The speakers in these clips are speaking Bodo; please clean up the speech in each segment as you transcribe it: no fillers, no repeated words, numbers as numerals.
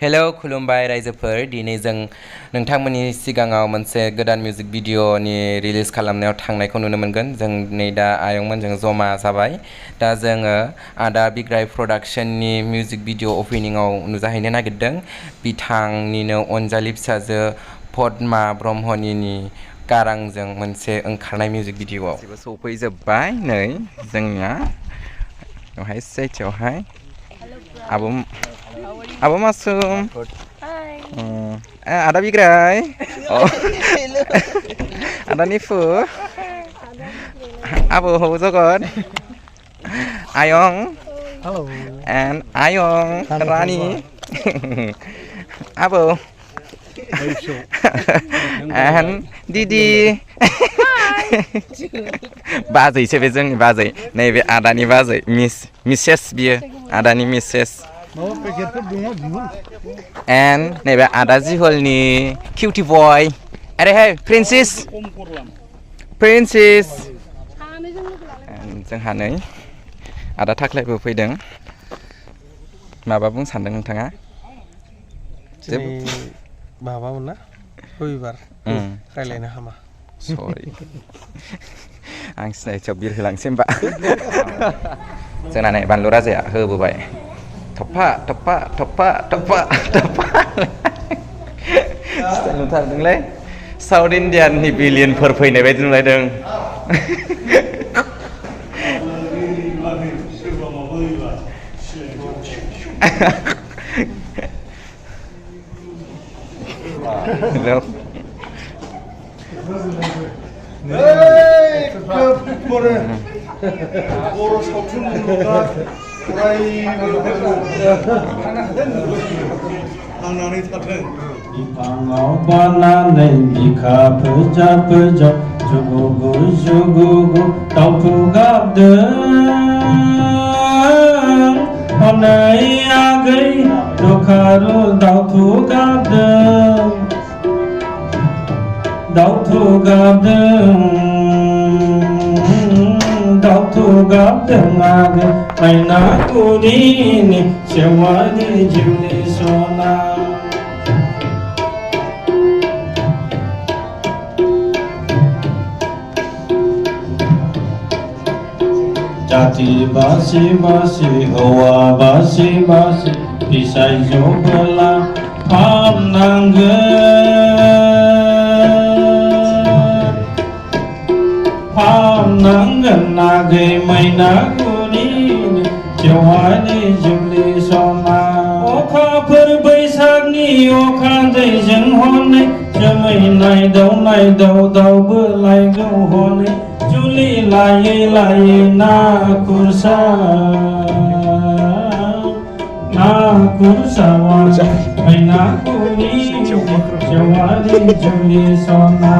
हेलो खुलुमबाय रायजोफोर दिनै जों नोंथांमोननि सिगाङाव मोनसे गोदान मिउजिक भिडिअनि रिलिज खालामनायाव थांनायखौ नुनो मोनगोन जों नै दा आयंमोनजों जमा जाबाय दा जोङो आदा बिग्राय प्रडाक्शननि मिउजिक भिडिअ अपेनिंआव नुजाहैनो नागिरदों बिथांनिनो अनजालि फिसाजो पद्मा ब्रह्मनिनि गारांजों मोनसे ओंखारनाय मिउजिक भिडिअआव सफैजोब्बाय नै जोंनिया बेवहाय सेथियावहाय Abu Masum. Hai. Ada Bigray. Oh. Ada Nifu. Abu Hozogon. Ayong. Hello. And Ayong Rani. Abu. And Didi. Bazai siapa जोंनि बाजै नैबे आदानि बाजै मिसेस बियो आदानि मिसेस and नैबे आदा जिहलनि किउटी बय अरे हे प्रिन्सेस जोंहा नै आदा थाख्लायबो फैदों माबा बुंनो सानदों नोंथाङा माबामोन ना रबिबार रायलायनो हामा सरि आं सिनायथियाव बिर होलांसै होमबा जोंना नै बानलु राजाया होबोबाय थप्पा थप्पा थप्पा थप्पा थप्पा नुथारदोंलै साउथ इण्डियाननि बिलियनफोर फैनाय बायदि नुलायदों हेलौ बर' सावथुन मुलुगा थांनानै थाथों बिफाङाव बानानै बिखा फोजा जुगुगु जुगुगु दाउथु गाबदों हनै आगै दखारु दाउथु गाबदों दाउथु गाबदों आगै माइना गुरिनि सेवारि जिउनि सना जाति बासि बासि हौवा बासि बासि फिसाय जबोला फामनांगोन आगै मैना गुरिनि सेवारि जिउनि सना अखाफोर बैसागनि अखा दैजों हनै जोमै नायदाव दावबो लायगौ हनै जुलि लायै लायै ना खुरसा मैना गुरिनि सेवारि जिउनि सना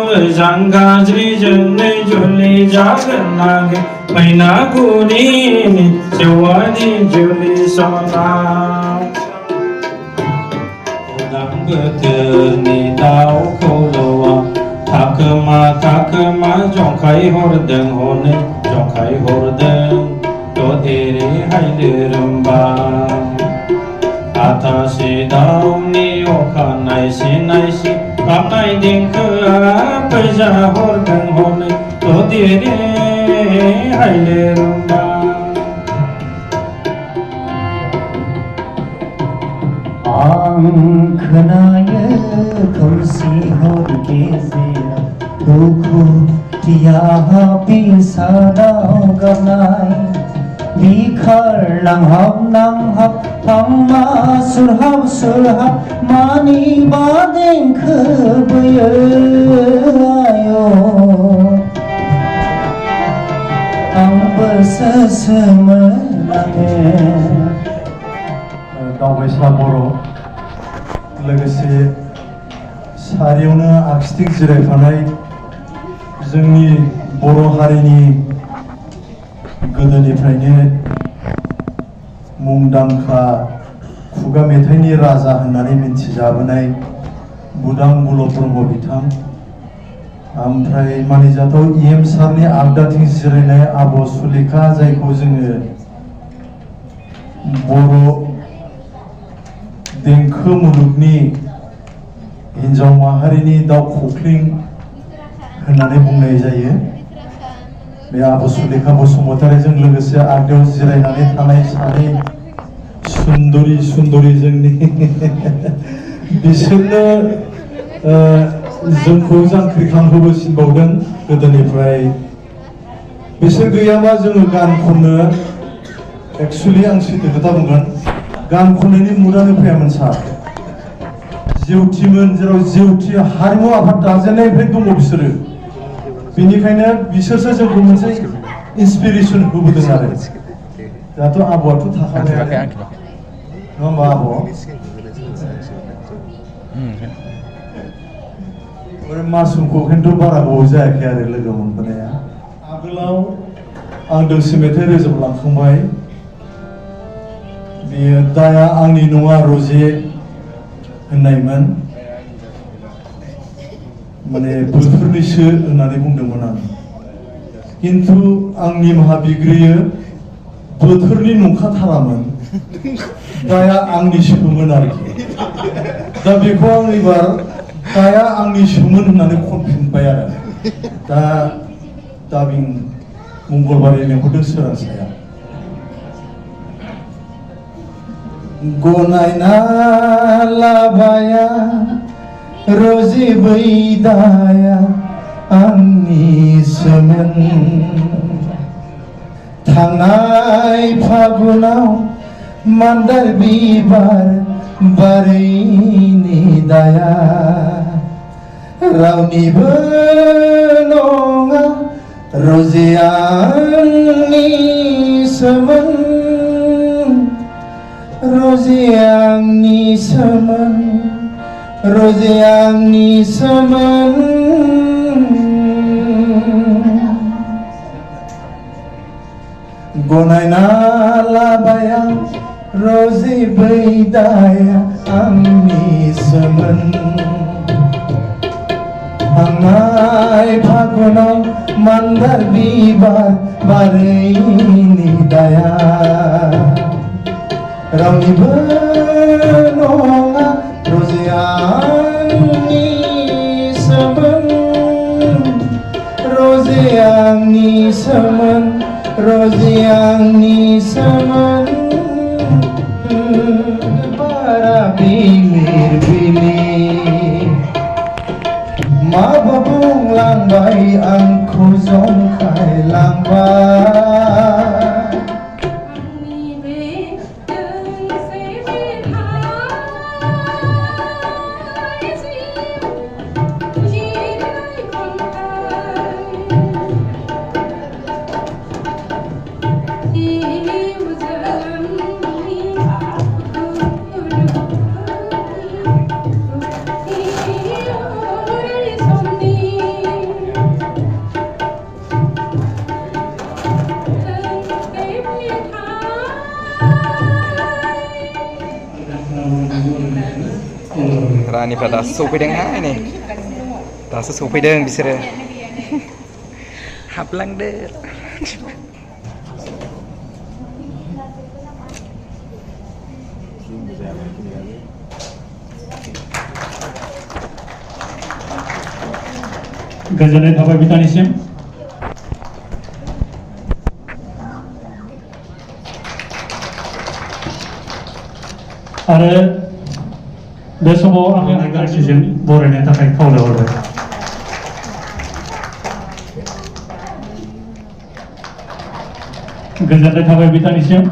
मोजां गाज्रिजों नै जुलि जागोन आगै मैना गुरिनि सेवारि जिउनि सना उदां बोथोरनि दाउ खौलौआ थाखोमा जंखाय हरदों हनै जंखाय हरदों ददेरे हायनो रोंबा आथासे दाउनि अखा नायसि गाबनाय देंखोआ फैजा हरदों हनै ददेरे हायनो रोंबा आं खोनायो खोमसि हर गेजेराव दुखुथिया बिसानाव गाबनाय बिखार नांहाब थाम्मा सुरहाब मानिबा देंखो बोयो आयो आंबो सोमोनाङो दावबायसा बर' लोगोसे सारियावनो आगसिथिं जिरायफानाय जोंनि बर' हारिनि गोदोनिफ्रायनो मुंदांखा खुगा मेथाइनि राजा होननानै मिन्थिजाबोनाय बुदां बुल ब्रह्म बिथां ओमफ्राय मानिजाथाव EM सारनि आगदाथिं जिरायनाय आब' सुलेखा जायखौ जोङो बर' देंखो मुलुगनि हिन्जाव माहारिनि दाउ खख्लिं होननानै बुंनाय जायो। बे आब' सुलेखा बसुमतारीजों लोगोसे आगदायाव जिरायनानै थानाय सानै सुन्दरि जोंनि बिसोरनो जोंखौ जांख्रिखांहोबोसिनबावदों गोदोनिफ्राय। बिसोर गैयाबा जोङो गान खननो एक्सुवेलि आं सैथो खोथा बुंगोन, गान खननायनि मुदानो फैयामोन सार। जिउथिमोन, जेराव जिउथि हारिमु आफाद दाजेननायनिफ्राय दङ बिसोरो। बेनिखायनो बिसोरसो जोंखौ मोनसे इन्सपिरेसन होबोदों आरो। दाथ' आब'आथ' थाखाबाय नङा होमबा आब'? मासुमखौ खिन्थु बारा गोबाव जायाखै आरो लोगो मोनबोनाया। आगोलाव आं दोंसे मेथाइ रोजाबलांखांबाय, बेयो दाया आंनि नङा रजे होननायमोन। माने बोथोरनिसो होननानै बुंदोंमोन आं, खिन्थु आं निमाहा बिग्रियो, बोथोरनि नंखाथारामोन, दाया आंनिसोमोन आरोखि। दा बेखौ आं एबार दाया आंनिसोमोन होननानै खनफिनबाय आरो। दा दाबिं मंगलबारै लेंहरदों सोरांसाया। गनायना लाबाया रजे बैदाया आंनिसोमोन, थांनाय फागुनाव मान्दार बिबार बारैनि दाया रावनिबो नङा रजे आंनिसोमोन, रजे आंनिसोमोन, रजे आंनिसोमोन। गनायना लाबाया रजे बैदाया आंनिसोमोन, थांनाय फागुनाव मान्दार बिबार बारैनि दाया रावनिबो नङा रजे आंनिसोमोन, रजे आंनिसोमोन, रजे आंनिसोमोन। बारा बिलिर बिलिर माबा बुंलांबाय आंखौ जंखायलांबाय। रानिफ्रा दासो सफैदोंहाय नै, दासो सफैदों बिसोरो। हाबलांदो। गोजोननाय थाबाय बिथांनिसिम। आरो बे समाव आङो गांसेजों बरायनो थाखाय खावलायहरबाय। गोजोननाय थाबाय बिथांनिसिम।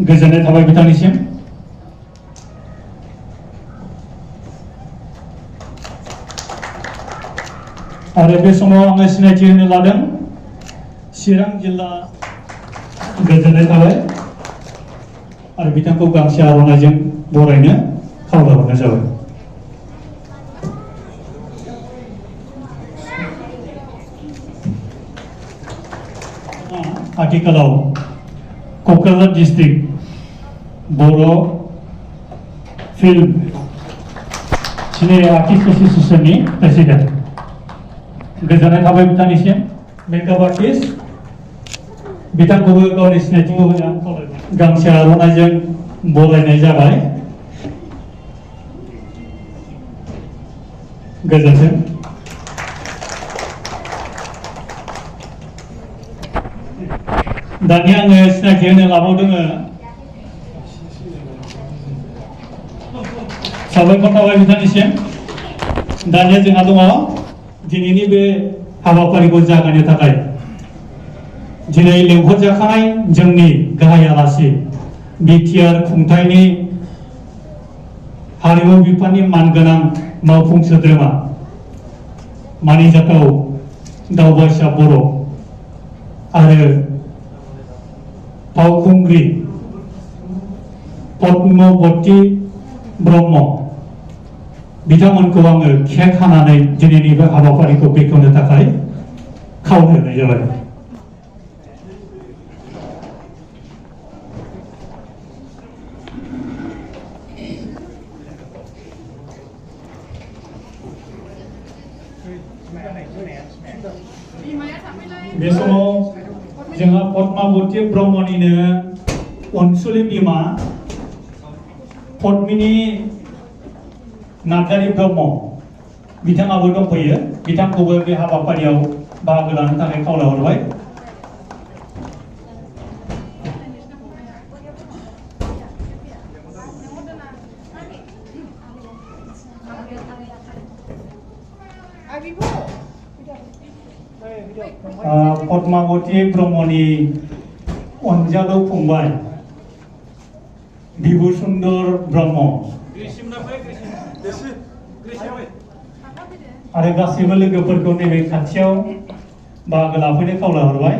गोजोननाय थाबाय बिथांनिसिम। आरो बे समाव आङो सिनायथि होनो लादों चिरां जिल्ला। गोजोननाय थाबाय आरो बिथांखौ गांसे आर'नाइजों बरायनो खावलायहरनाय जाबाय। आथिखालाव क'क्राझार डिस्ट्रिक्ट बर' फिल्म सिने आर्टिस्ट एसोसिएशननि प्रेसिडेन्ट गोजोननाय थाबाय बिथांनिसिम मेकआप आर्टिस्ट बिथांखौबो गावनि सिनायथिखौ होनो आं खावलायबाय गांसे आर'नाइजों बरायनाय जाबाय गोजोन्थों दानिया आङो सिनायथि होनो लाबावदों साबायखर थाबाय बिथांनिसिम दानिया जोंहा दङ दिनैनि बे हाबाफारिखौ जागायनो थाखाय दिनै लेंहरजाखानाय जोंनि गाहाय आलासि बिटिआर खुंथायनि हारिमु बिफाननि मानगोनां मावफुं सोद्रोमा मानिजाथाव दावबायसा बर' आरो फावखुंग्रि पद्मवती ब्रह्म बिथांमोनखौ आङो केक हानानै दिनैनि बे हाबाफारिखौ बेखेवनो थाखाय खावलायनाय जाबाय बे समाव जोंहा पद्मावती ब्रह्मनिनो अनसुलि बिमा पद्मिनी नार्जारी ब्रह्म बिथाङाबो दंफैयो बिथांखौबो बे हाबाफारियाव बाहागो लानो थाखाय खावलायहरबाय पद्मावती ब्रह्मनि अनजालु फंबाय बिभु सुंदर ब्रह्म आरो गासैबो लोगोफोरखौ नैबे खाथियाव बाहागो लाफैनो खावलायहरबाय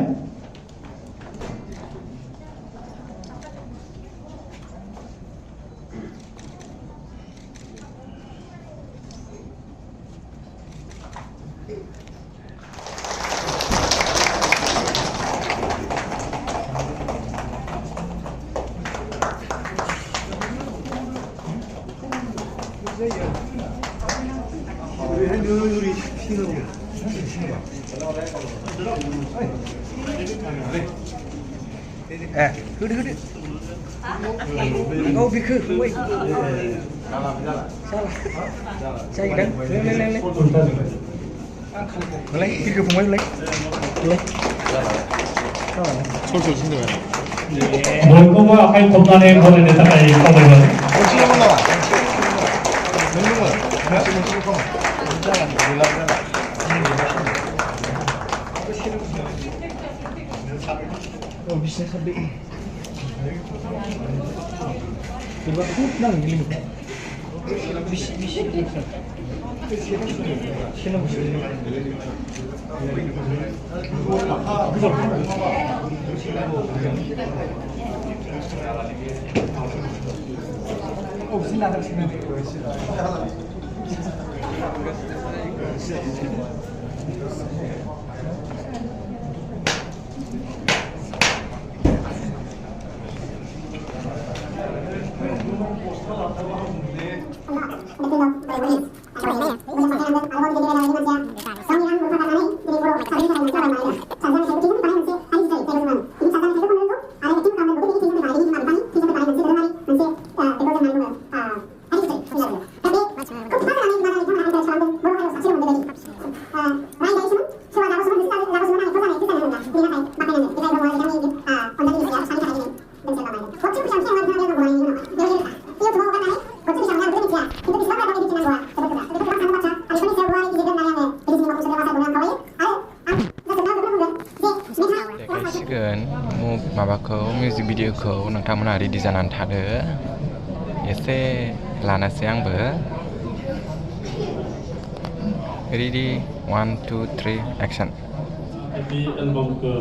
Oh, bikin, woi. Saya sedang, boleh, bikin pemain boleh. बयखौबो आखाइ खबनानै बरायनो थाखाय खावलायबाय माबाखौ मिउजिक भिडिअखौ नोंथांमोना रेडि जानानै थादो एसे लानोसै आंबो रेडि 1 2 3 एक्सन बे एलबामखौ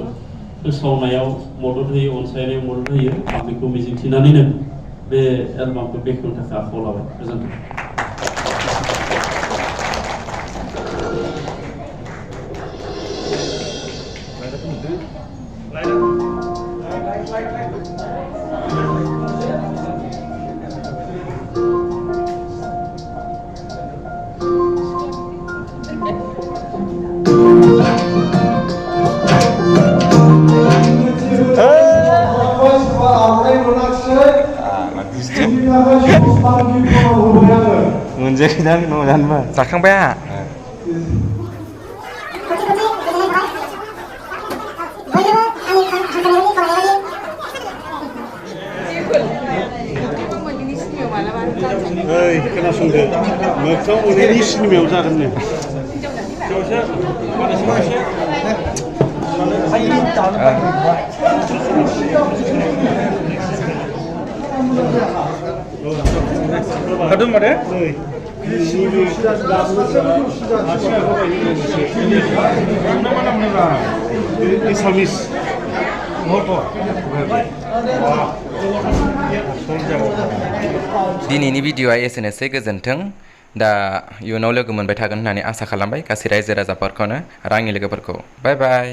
फोसावनायाव मदद होयो अनसायनायाव मदद होयो आं बेखौ मिजिंथिनानैनो बे एलबामखौ बेखेवनो थाखाय आखायाव लाबाय गोजोन्थों मोनजायाखैदां न' जानोबा जाखांबाय आंहा ओइ खोनासंदो मोगथां मोनैनि सिनेमायाव जागोन नो Kadın mı de? एसामिस दिनैनि भिडिअआ एसेनोसै गोजोन्थों दा इयुनाव लोगो मोनबाय थागोन होननानै आसा खालामबाय गासै रायजो राजाफोरखौनो आरो आंनि लोगोफोरखौ बाय बाय